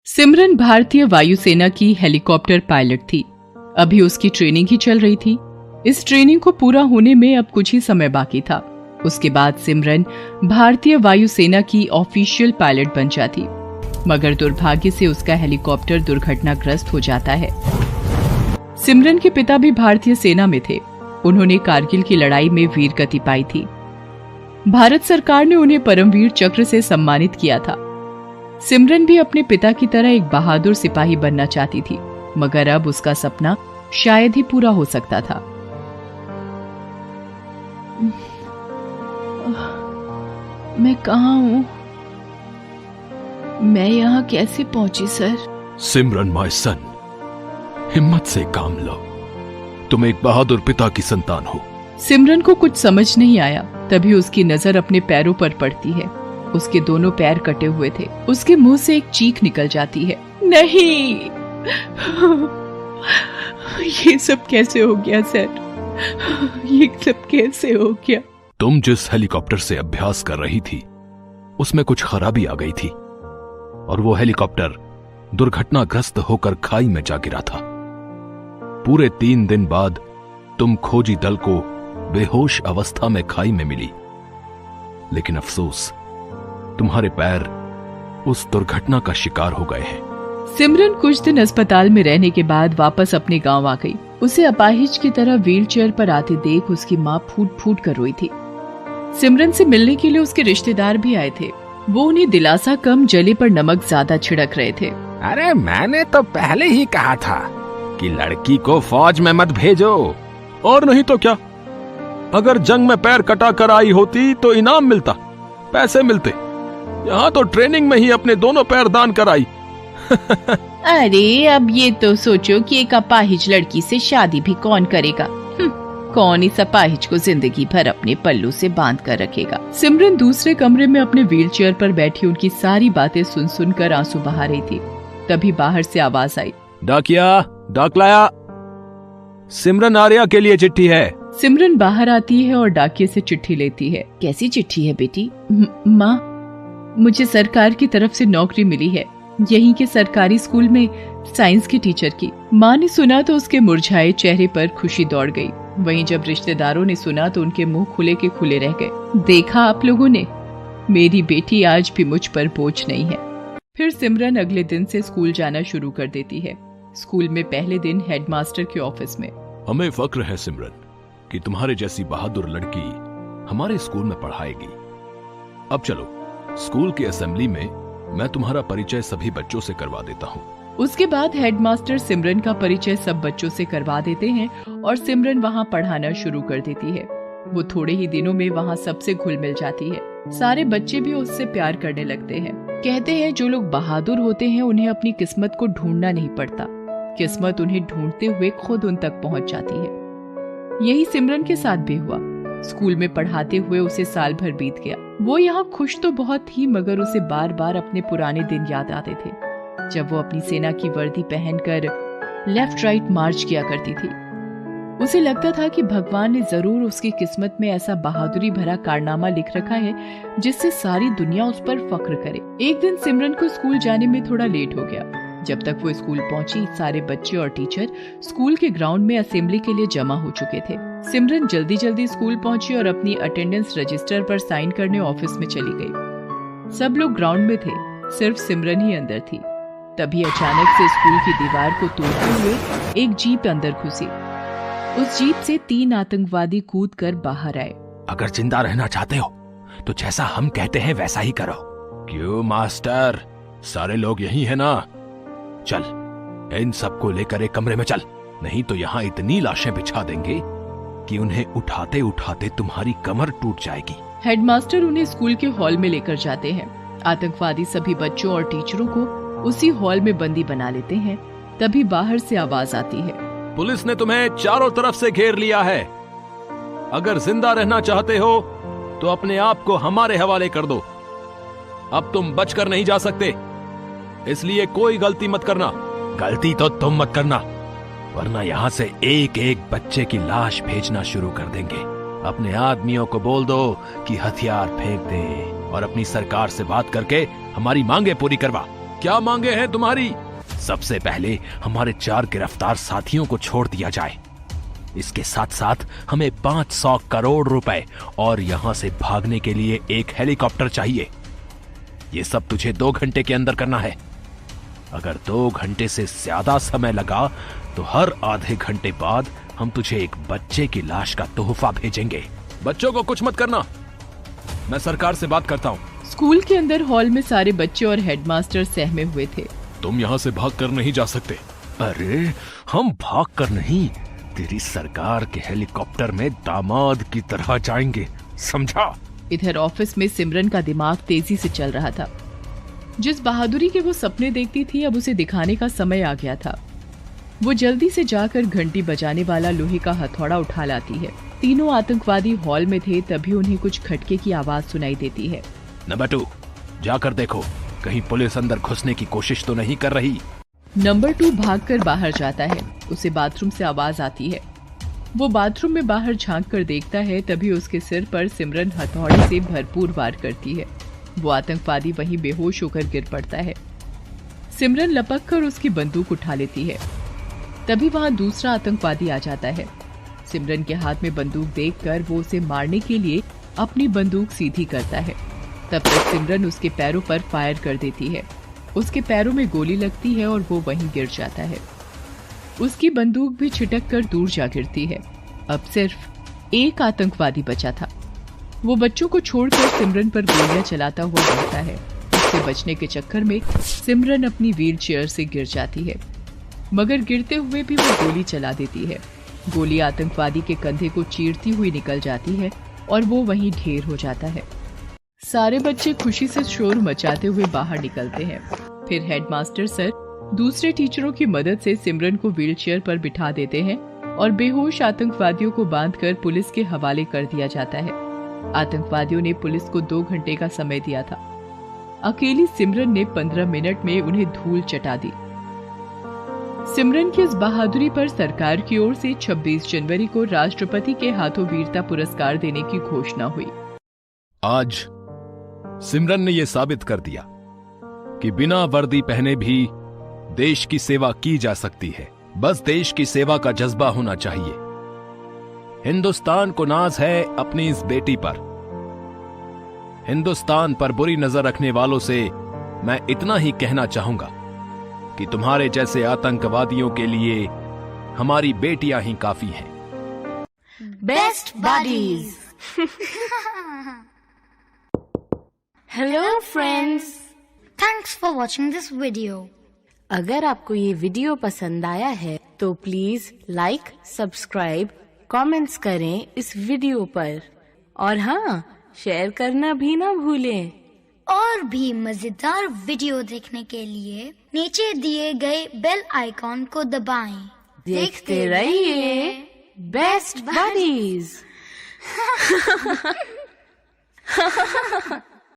सिमरन भारतीय वायुसेना की हेलीकॉप्टर पायलट थी। अभी उसकी ट्रेनिंग ही चल रही थी। इस ट्रेनिंग को पूरा होने में अब कुछ ही समय बाकी था। उसके बाद सिमरन भारतीय वायुसेना की ऑफिशियल पायलट बन जाती, मगर दुर्भाग्य से उसका हेलीकॉप्टर दुर्घटनाग्रस्त हो जाता है। सिमरन के पिता भी भारतीय सेना में थे। उन्होंने कारगिल की लड़ाई में वीर गति पाई थी। भारत सरकार ने उन्हें परमवीर चक्र से सम्मानित किया था। सिमरन भी अपने पिता की तरह एक बहादुर सिपाही बनना चाहती थी, मगर अब उसका सपना शायद ही पूरा हो सकता था। मैं कहाँ हूँ? मैं यहाँ कैसे पहुंची सर? सिमरन माय सन, हिम्मत से काम लो। तुम एक बहादुर पिता की संतान हो। सिमरन को कुछ समझ नहीं आया। तभी उसकी नजर अपने पैरों पर पड़ती है। उसके दोनों पैर कटे हुए थे। उसके मुंह से एक चीख निकल जाती है। नहीं, ये सब कैसे हो गया सर? ये सब कैसे हो गया? तुम जिस हेलीकॉप्टर से अभ्यास कर रही थी उसमें कुछ खराबी आ गई थी और वो हेलीकॉप्टर दुर्घटनाग्रस्त होकर खाई में जा गिरा था। पूरे 3 दिन बाद तुम खोजी दल को बेहोश अवस्था में खाई में मिली, लेकिन अफसोस तुम्हारे पैर उस दुर्घटना का शिकार हो गए हैं। सिमरन कुछ दिन अस्पताल में रहने के बाद वापस अपने गांव आ गई। उसे अपाहिज की तरह व्हीलचेयर पर आते देख उसकी माँ फूट फूट कर रोई थी। सिमरन से मिलने के लिए उसके रिश्तेदार भी आए थे। वो उन्हें दिलासा कम, जले पर नमक ज्यादा छिड़क रहे थे। अरे मैंने तो पहले ही कहा था कि लड़की को फौज में मत भेजो। और नहीं तो क्या, अगर जंग में पैर कटा कर आई होती तो इनाम मिलता, पैसे मिलते। यहाँ तो ट्रेनिंग में ही अपने दोनों पैर दान कराई। अरे अब ये तो सोचो कि एक अपाहिज लड़की से शादी भी कौन करेगा? कौन इस अपाहिज को जिंदगी भर अपने पल्लू से बांध कर रखेगा? सिमरन दूसरे कमरे में अपने व्हीलचेयर पर बैठी उनकी सारी बातें सुन सुनकर आंसू बहा रही थी। तभी बाहर से आवाज आई, डाकिया, डाक लाया। सिमरन आर्या के लिए चिट्ठी है। सिमरन बाहर आती है और डाकिये से चिट्ठी लेती है। कैसी चिट्ठी है बेटी? माँ, मुझे सरकार की तरफ से नौकरी मिली है, यहीं के सरकारी स्कूल में साइंस की टीचर की। माँ ने सुना तो उसके मुरझाए चेहरे पर खुशी दौड़ गई। वहीं जब रिश्तेदारों ने सुना तो उनके मुंह खुले के खुले रह गए। देखा आप लोगों ने, मेरी बेटी आज भी मुझ पर बोझ नहीं है। फिर सिमरन अगले दिन से स्कूल जाना शुरू कर देती है। स्कूल में पहले दिन हेडमास्टर के ऑफिस में। हमें फक्र है सिमरन कि तुम्हारे जैसी बहादुर लड़की हमारे स्कूल में पढ़ाएगी। अब चलो, स्कूल की असेंबली में मैं तुम्हारा परिचय सभी बच्चों से करवा देता हूँ। उसके बाद हेडमास्टर सिमरन का परिचय सब बच्चों से करवा देते हैं और सिमरन वहाँ पढ़ाना शुरू कर देती है। वो थोड़े ही दिनों में वहाँ सबसे घुल मिल जाती है। सारे बच्चे भी उससे प्यार करने लगते हैं। कहते हैं जो लोग बहादुर होते हैं उन्हें अपनी किस्मत को ढूंढना नहीं पड़ता, किस्मत उन्हें ढूंढते हुए खुद उन तक पहुँच जाती है। यही सिमरन के साथ भी हुआ। स्कूल में पढ़ाते हुए उसे साल भर बीत गया। वो यहाँ खुश तो बहुत थी, मगर उसे बार बार अपने पुराने दिन याद आते थे, जब वो अपनी सेना की वर्दी पहनकर लेफ्ट राइट मार्च किया करती थी। उसे लगता था कि भगवान ने जरूर उसकी किस्मत में ऐसा बहादुरी भरा कारनामा लिख रखा है जिससे सारी दुनिया उस पर फख्र करे। एक दिन सिमरन को स्कूल जाने में थोड़ा लेट हो गया। जब तक वो स्कूल पहुंची, सारे बच्चे और टीचर स्कूल के ग्राउंड में असेंबली के लिए जमा हो चुके थे। सिमरन जल्दी जल्दी स्कूल पहुंची और अपनी अटेंडेंस रजिस्टर पर साइन करने ऑफिस में चली गई। सब लोग ग्राउंड में थे, सिर्फ सिमरन ही अंदर थी। तभी अचानक से स्कूल की दीवार को तोड़ते हुए एक जीप अंदर घुसी। उस जीप से 3 आतंकवादी कूदकर बाहर आए। अगर जिंदा रहना चाहते हो तो जैसा हम कहते हैं वैसा ही करो। क्यों मास्टर, सारे लोग यही है ना? चल, इन सबको लेकर एक कमरे में चल, नहीं तो यहाँ इतनी लाशें बिछा देंगे कि उन्हें उठाते उठाते तुम्हारी कमर टूट जाएगी। हेडमास्टर उन्हें स्कूल के हॉल में लेकर जाते हैं। आतंकवादी सभी बच्चों और टीचरों को उसी हॉल में बंदी बना लेते हैं। तभी बाहर से आवाज आती है, पुलिस ने तुम्हें चारों तरफ से घेर लिया है। अगर जिंदा रहना चाहते हो तो अपने आप को हमारे हवाले कर दो। अब तुम बचकर नहीं जा सकते, इसलिए कोई गलती मत करना। गलती तो तुम मत करना, वरना यहाँ से एक एक बच्चे की लाश भेजना शुरू कर देंगे। अपने आदमियों को बोल दो कि हथियार फेंक दें और अपनी सरकार से बात करके हमारी मांगे पूरी करवा। क्या मांगे हैं तुम्हारी? सबसे पहले हमारे 4 गिरफ्तार साथियों को छोड़ दिया जाए। इसके साथ साथ हमें 500 करोड़ रुपए और यहां से भागने के लिए एक हेलीकॉप्टर चाहिए। ये सब तुझे 2 घंटे के अंदर करना है। अगर 2 घंटे से ज्यादा समय लगा तो हर आधे घंटे बाद हम तुझे एक बच्चे की लाश का तोहफा भेजेंगे। बच्चों को कुछ मत करना, मैं सरकार से बात करता हूँ। स्कूल के अंदर हॉल में सारे बच्चे और हेडमास्टर सहमे हुए थे। तुम यहाँ से भाग कर नहीं जा सकते। अरे हम भाग कर नहीं, तेरी सरकार के हेलीकॉप्टर में दामाद की तरह जाएंगे, समझा? इधर ऑफिस में सिमरन का दिमाग तेजी से चल रहा था। जिस बहादुरी के वो सपने देखती थी अब उसे दिखाने का समय आ गया था। वो जल्दी से जाकर घंटी बजाने वाला लोहे का हथौड़ा उठा लाती है। तीनों आतंकवादी हॉल में थे, तभी उन्हें कुछ खटके की आवाज सुनाई देती है। नंबर 2, जाकर देखो कहीं पुलिस अंदर घुसने की कोशिश तो नहीं कर रही। नंबर 2 भागकर बाहर जाता है। उसे बाथरूम से आवाज आती है। वो बाथरूम में बाहर झांक कर देखता है, तभी उसके सिर पर सिमरन हथौड़े से भरपूर वार करती है। वो आतंकवादी वहीं बेहोश होकर गिर पड़ता है। सिमरन लपक कर उसकी बंदूक उठा लेती है। तभी वहां दूसरा आतंकवादी आ जाता है। सिमरन के हाथ में बंदूक देखकर वो उसे मारने के लिए अपनी बंदूक सीधी करता है। तब तक सिमरन उसके पैरों पर फायर कर देती है। उसके पैरों में गोली लगती है और वो वहीं गिर जाता है। उसकी बंदूक भी छिटक कर दूर जा गिरती है। अब सिर्फ एक आतंकवादी बचा था। वो बच्चों को छोड़कर सिमरन पर गोलियां चलाता हुआ बढ़ता है। उससे बचने के चक्कर में सिमरन अपनी व्हील चेयर से गिर जाती है, मगर गिरते हुए भी वो गोली चला देती है। गोली आतंकवादी के कंधे को चीरती हुई निकल जाती है और वो वहीं ढेर हो जाता है। सारे बच्चे खुशी से शोर मचाते हुए बाहर निकलते हैं। फिर हेडमास्टर सर दूसरे टीचरों की मदद से सिमरन को व्हीलचेयर पर बिठा देते हैं और बेहोश आतंकवादियों को बांधकर पुलिस के हवाले कर दिया जाता है। आतंकवादियों ने पुलिस को 2 घंटे का समय दिया था। अकेली सिमरन ने 15 मिनट में उन्हें धूल चटा दी। सिमरन की इस बहादुरी पर सरकार की ओर से 26 जनवरी को राष्ट्रपति के हाथों वीरता पुरस्कार देने की घोषणा हुई। आज सिमरन ने यह साबित कर दिया कि बिना वर्दी पहने भी देश की सेवा की जा सकती है। बस देश की सेवा का जज्बा होना चाहिए। हिंदुस्तान को नाज है अपनी इस बेटी पर। हिंदुस्तान पर बुरी नजर रखने वालों से मैं इतना ही कहना चाहूंगा कि तुम्हारे जैसे आतंकवादियों के लिए हमारी बेटियां ही काफी हैं। Best buddies. Hello friends, thanks for watching this video. अगर आपको ये वीडियो पसंद आया है तो प्लीज लाइक, सब्सक्राइब, कमेंट्स करें इस वीडियो पर और हाँ, शेयर करना भी ना भूलें। और भी मजेदार वीडियो देखने के लिए नीचे दिए गए बेल आइकॉन को दबाएं। देखते रहिए बेस्ट बडीज।